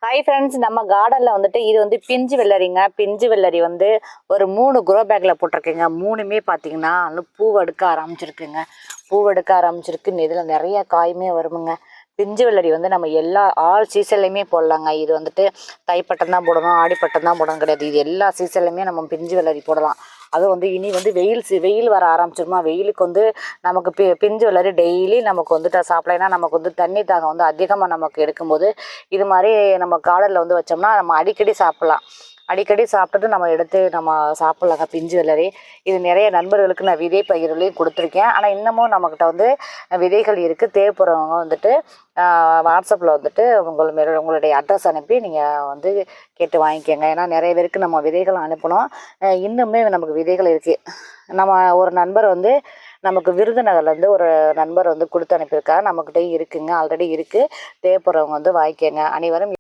Hi friends, நம்ம கார்டனில் வந்துட்டு இது வந்து பிஞ்சு வெள்ளரிங்க. பிஞ்சு வெள்ளரி வந்து ஒரு 3 குரோ பேக்கில் போட்டிருக்கேங்க. 3மே பார்த்தீங்கன்னா பூவெடுக்க ஆரம்பிச்சிருக்குங்க. பூவெடுக்க ஆரம்பிச்சிருக்கு. இதில் நிறைய காயுமே வருமுங்க. பிஞ்சு வெள்ளரி வந்து நம்ம எல்லா ஆல் சீசன்லையுமே போடலாங்க. இது வந்துட்டு தைப்பட்டம் தான் போடணும், ஆடிப்பட்டம் தான் போடணும் கிடையாது. இது எல்லா சீசன்லையுமே நம்ம பிஞ்சு வெள்ளரி போடலாம். அதுவும் வந்து இனி வந்து வெயில் வர ஆரம்பிச்சிருமா, வெயிலுக்கு வந்து நமக்கு பிஞ்சு வெள்ளரி டெய்லி நமக்கு வந்துட்டு சாப்பிடலைன்னா நமக்கு வந்து தண்ணி தாகம் வந்து அதிகமாக நமக்கு எடுக்கும்போது இது மாதிரி நம்ம கார்டனில் வந்து வச்சோம்னா நம்ம அடிக்கடி சாப்பிட்லாம். அடிக்கடி சாப்பிட்டுட்டு நம்ம எடுத்து நம்ம சாப்பிட்லாங்க பிஞ்சு வெள்ளரி. இது நிறைய நண்பர்களுக்கு நான் விதை பகிர்வுலையும் கொடுத்துருக்கேன். ஆனால் இன்னமும் நம்மக்கிட்ட வந்து விதைகள் இருக்குது. தேவைப்படுறவங்க வந்துட்டு வாட்ஸ்அப்பில் வந்துட்டு உங்களுடைய அட்ரஸ் அனுப்பி நீங்கள் வந்து கேட்டு வாங்கிக்கோங்க. ஏன்னா நிறைய பேருக்கு நம்ம விதைகள் அனுப்பணும். இன்னுமே நமக்கு விதைகள் இருக்குது. நம்ம ஒரு நண்பர் வந்து நமக்கு விருதுநகர்லேருந்து ஒரு நண்பர் வந்து கொடுத்து அனுப்பியிருக்காரு. நம்மக்கிட்டே இருக்குங்க, ஆல்ரெடி இருக்குது. தேவைப்படுறவங்க வந்து வாங்கிக்கோங்க. அனைவரும்